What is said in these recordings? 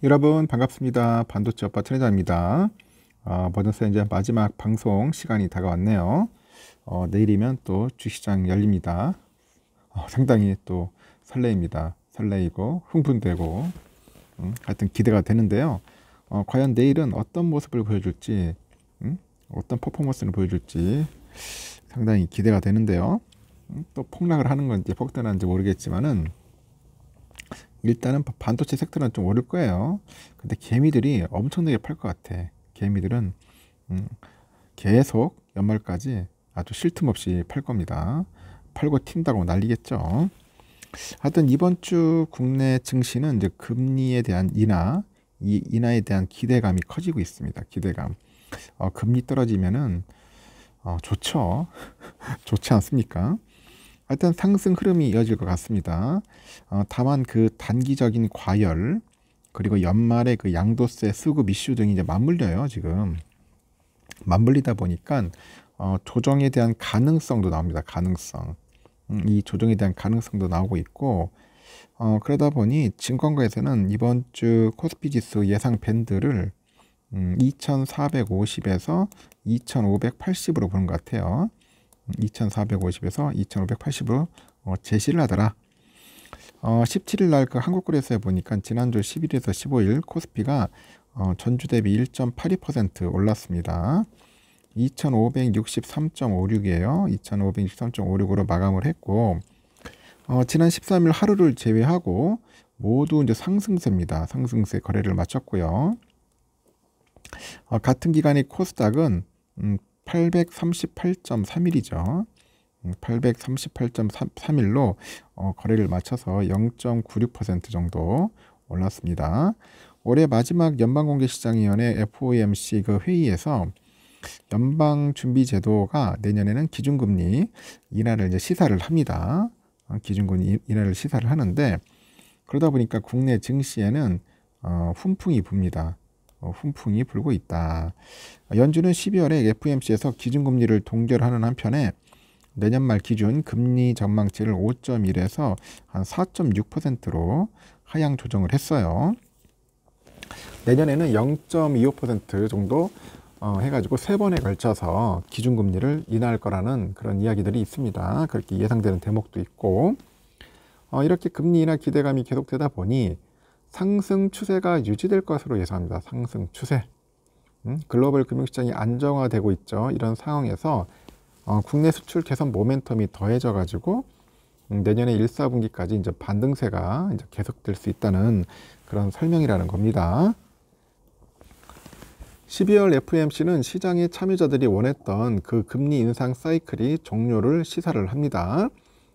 여러분 반갑습니다. 반도체 오빠 트레저입니다. 벌써 이제 마지막 방송 시간이 다가왔네요. 내일이면 또 주시장 열립니다. 상당히 또 설레입니다. 설레이고 흥분되고 하여튼 기대가 되는데요. 과연 내일은 어떤 모습을 보여줄지 어떤 퍼포먼스를 보여줄지 상당히 기대가 되는데요. 또 폭락을 하는 건지 폭등하는지 모르겠지만은 일단은 반도체 섹터는 좀 오를 거예요. 근데 개미들이 엄청나게 팔 것 같아. 개미들은 계속 연말까지 아주 쉴 틈 없이 팔 겁니다. 팔고 튄다고 난리겠죠. 하여튼 이번 주 국내 증시는 이제 금리에 대한 이 인하에 대한 기대감이 커지고 있습니다. 기대감. 금리 떨어지면은 좋죠. 좋지 않습니까? 하여튼 상승 흐름이 이어질 것 같습니다. 다만 그 단기적인 과열 그리고 연말에 그 양도세 수급 이슈 등이 이제 맞물려요. 지금 맞물리다 보니까 조정에 대한 가능성도 나옵니다. 가능성. 이 조정에 대한 가능성도 나오고 있고 그러다 보니 증권가에서는 이번 주 코스피 지수 예상 밴드를 2450에서 2580으로 보는 것 같아요. 2450에서 2580으로 제시를 하더라. 17일 날 그 한국거래소에 보니까 지난주 11일에서 15일 코스피가 전주 대비 1.82% 올랐습니다. 2563.56이에요. 2563.56으로 마감을 했고 지난 13일 하루를 제외하고 모두 이제 상승세입니다. 상승세 거래를 마쳤고요. 같은 기간의 코스닥은 838.31이죠. 838.31로 거래를 마쳐서 0.96% 정도 올랐습니다. 올해 마지막 연방공개시장위원회 FOMC 그 회의에서 연방준비제도가 내년에는 기준금리 인하를 이제 시사를 합니다. 기준금리 인하를 시사를 하는데 그러다 보니까 국내 증시에는 훈풍이 붑니다. 훈풍이 불고 있다. 연준은 12월에 FOMC에서 기준금리를 동결하는 한편에 내년 말 기준 금리 전망치를 5.1에서 한 4.6%로 하향 조정을 했어요. 내년에는 0.25% 정도 해가지고 세 번에 걸쳐서 기준금리를 인하할 거라는 그런 이야기들이 있습니다. 그렇게 예상되는 대목도 있고 이렇게 금리 인하 기대감이 계속되다 보니 상승 추세가 유지될 것으로 예상합니다. 상승 추세. 글로벌 금융시장이 안정화되고 있죠. 이런 상황에서 국내 수출 개선 모멘텀이 더해져 가지고 내년에 1, 4분기까지 이제 반등세가 이제 계속될 수 있다는 그런 설명이라는 겁니다. 12월 FOMC는 시장의 참여자들이 원했던 그 금리 인상 사이클이 종료를 시사를 합니다.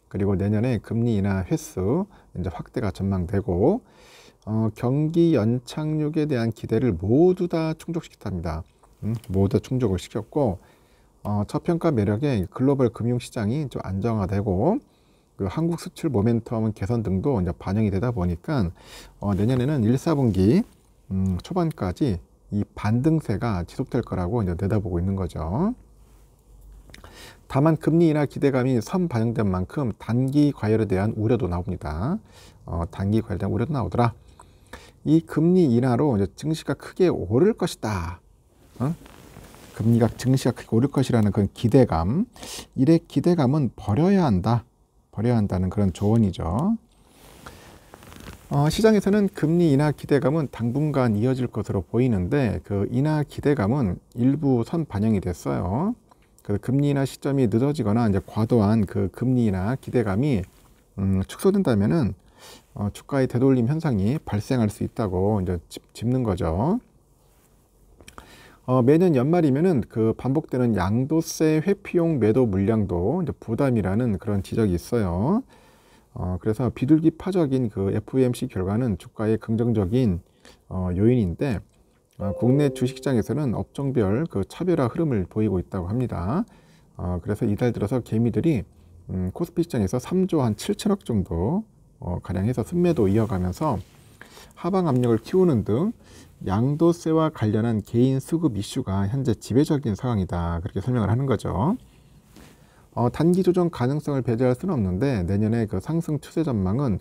그리고 내년에 금리 인하 횟수 이제 확대가 전망되고 경기 연착륙에 대한 기대를 모두 다 충족시켰답니다. 모두 다 충족을 시켰고 저평가 매력의 글로벌 금융시장이 좀 안정화되고 그 한국 수출 모멘텀 개선 등도 이제 반영이 되다 보니까 내년에는 1, 4분기 초반까지 이 반등세가 지속될 거라고 이제 내다보고 있는 거죠. 다만 금리 인하 기대감이 선반영된 만큼 단기 과열에 대한 우려도 나옵니다. 단기 과열에 대한 우려도 나오더라. 이 금리 인하로 이제 증시가 크게 오를 것이다. 증시가 크게 오를 것이라는 그런 기대감. 이래 기대감은 버려야 한다. 버려야 한다는 그런 조언이죠. 시장에서는 금리 인하 기대감은 당분간 이어질 것으로 보이는데 그 인하 기대감은 일부 선 반영이 됐어요. 그 금리 인하 시점이 늦어지거나 이제 과도한 그 금리 인하 기대감이 축소된다면은 주가의 되돌림 현상이 발생할 수 있다고 이제 짚는 거죠. 매년 연말이면은 그 반복되는 양도세 회피용 매도 물량도 이제 부담이라는 그런 지적이 있어요. 그래서 비둘기파적인 그 FOMC 결과는 주가의 긍정적인 요인인데 국내 주식시장에서는 업종별 그 차별화 흐름을 보이고 있다고 합니다. 그래서 이달 들어서 개미들이 코스피 시장에서 3조 한 7천억 정도 가량 해서 순매도 이어가면서 하방 압력을 키우는 등 양도세와 관련한 개인 수급 이슈가 현재 지배적인 상황이다. 그렇게 설명을 하는 거죠. 단기 조정 가능성을 배제할 수는 없는데 내년에 그 상승 추세 전망은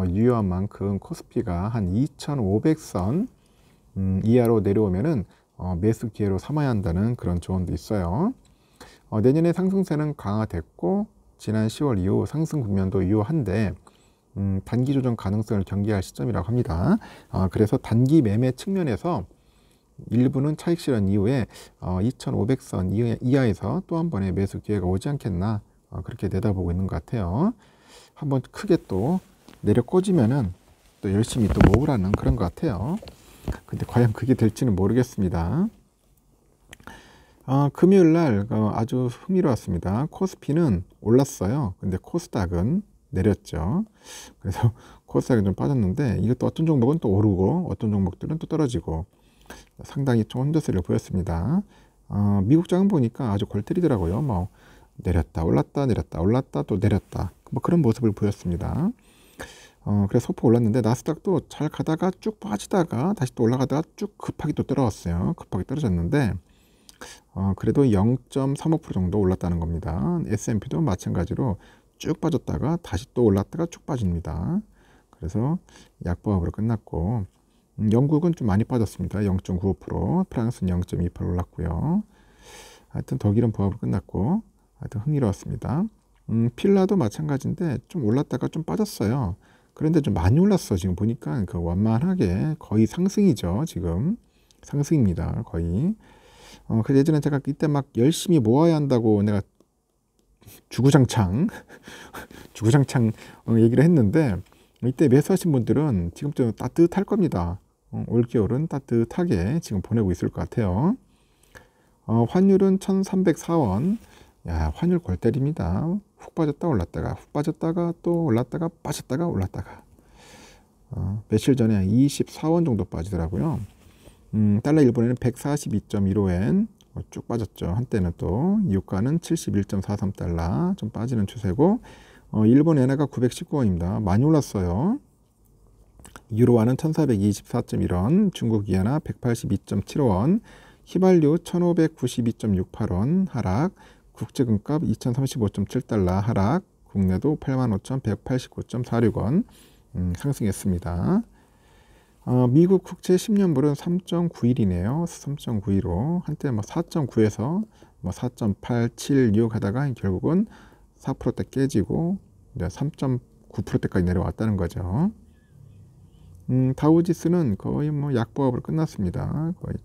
유효한 만큼 코스피가 한 2,500선 이하로 내려오면은 매수 기회로 삼아야 한다는 그런 조언도 있어요. 내년에 상승세는 강화됐고 지난 10월 이후 상승 국면도 유효한데 단기 조정 가능성을 경계할 시점이라고 합니다. 그래서 단기 매매 측면에서 일부는 차익 실현 이후에 2,500선 이하에서 또 한 번의 매수 기회가 오지 않겠나 그렇게 내다보고 있는 것 같아요. 한번 크게 또 내려 꽂으면은 또 열심히 또 모으라는 그런 것 같아요. 근데 과연 그게 될지는 모르겠습니다. 금요일 날 아주 흥미로웠습니다. 코스피는 올랐어요. 근데 코스닥은 내렸죠. 그래서 코스닥이 좀 빠졌는데 이것도 어떤 종목은 또 오르고 어떤 종목들은 또 떨어지고 상당히 좀 흔들세를 보였습니다. 미국 장은 보니까 아주 골 때리더라고요. 뭐 내렸다 올랐다 내렸다 올랐다 또 내렸다 뭐 그런 모습을 보였습니다. 그래서 소폭 올랐는데 나스닥도 잘 가다가 쭉 빠지다가 다시 또 올라가다가 쭉 급하게 또 떨어졌어요. 급하게 떨어졌는데 그래도 0.35% 정도 올랐다는 겁니다. S&P도 마찬가지로 쭉 빠졌다가 다시 또 올랐다가 쭉 빠집니다. 그래서 약보합으로 끝났고 영국은 좀 많이 빠졌습니다. 0.95%, 프랑스는 0.28% 올랐고요. 하여튼 독일은 보합으로 끝났고 하여튼 흥미로웠습니다. 필라도 마찬가지인데 좀 올랐다가 좀 빠졌어요. 그런데 좀 많이 올랐어. 지금 보니까 그 완만하게 거의 상승이죠. 지금 상승입니다. 거의. 그래서 예전에 제가 이때 막 열심히 모아야 한다고 내가 주구장창 주구장창 얘기를 했는데 이때 매수하신 분들은 지금 좀 따뜻할 겁니다. 올겨울은 따뜻하게 지금 보내고 있을 것 같아요. 환율은 1,304원. 야, 환율 골 때립니다. 훅 빠졌다 올랐다가 훅 빠졌다가 또 올랐다가 빠졌다가 올랐다가 며칠 전에 24원 정도 빠지더라고요. 달러 일본에는 142.15엔 쭉 빠졌죠. 한때는 또 유가는 71.43달러 좀 빠지는 추세고 일본 엔화가 919원입니다. 많이 올랐어요. 유로화는 1424.1원, 중국 위안화 182.75원, 휘발유 1592.68원 하락, 국제금값 2035.7달러 하락, 국내도 85,189.46원 상승했습니다. 미국 국채 10년물은 3.91이네요. 3.91로 한때 뭐 4.9에서 뭐 4.876 하다가 결국은 4%대 깨지고 이제 3.9%대까지 내려왔다는 거죠. 다우지수는 거의 뭐 약보합으로 끝났습니다. 거의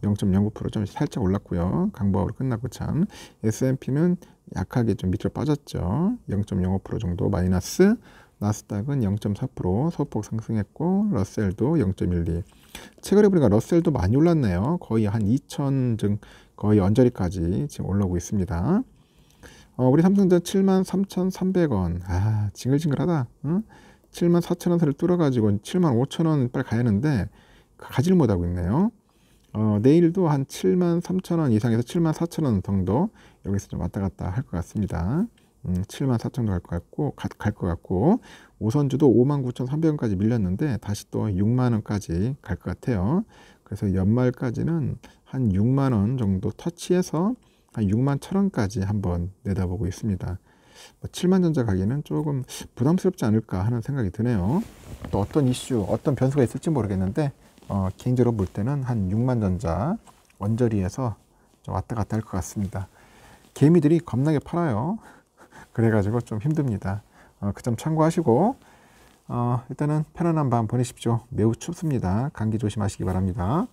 0.09% 좀 살짝 올랐고요. 강보합으로 끝났고 참. S&P는 약하게 좀 밑으로 빠졌죠. 0.05% 정도 마이너스. 나스닥은 0.4% 소폭 상승했고 러셀도 0.12. 최근에 보니까 러셀도 많이 올랐네요. 거의 한 2,000등 거의 언저리까지 지금 올라오고 있습니다. 우리 삼성전 73,300원. 징글징글하다. 응? 74,000원 선을 뚫어가지고 75,000원 빨리 가야 하는데 가지를 못하고 있네요. 내일도 한 73,000원 이상에서 74,000원 정도 여기서 좀 왔다 갔다 할 것 같습니다. 74,000원 갈 것 같고 오선주도 59,300원까지 밀렸는데 다시 또 6만원까지 갈 것 같아요. 그래서 연말까지는 한 6만원 정도 터치해서 한 6만 1,000원까지 한번 내다보고 있습니다. 7만전자 가기는 조금 부담스럽지 않을까 하는 생각이 드네요. 또 어떤 이슈, 어떤 변수가 있을지 모르겠는데 개인적으로 볼 때는 한 6만전자 언저리에서 좀 왔다 갔다 할 것 같습니다. 개미들이 겁나게 팔아요. 그래가지고 좀 힘듭니다. 그 점 참고하시고 일단은 편안한 밤 보내십시오. 매우 춥습니다. 감기 조심하시기 바랍니다.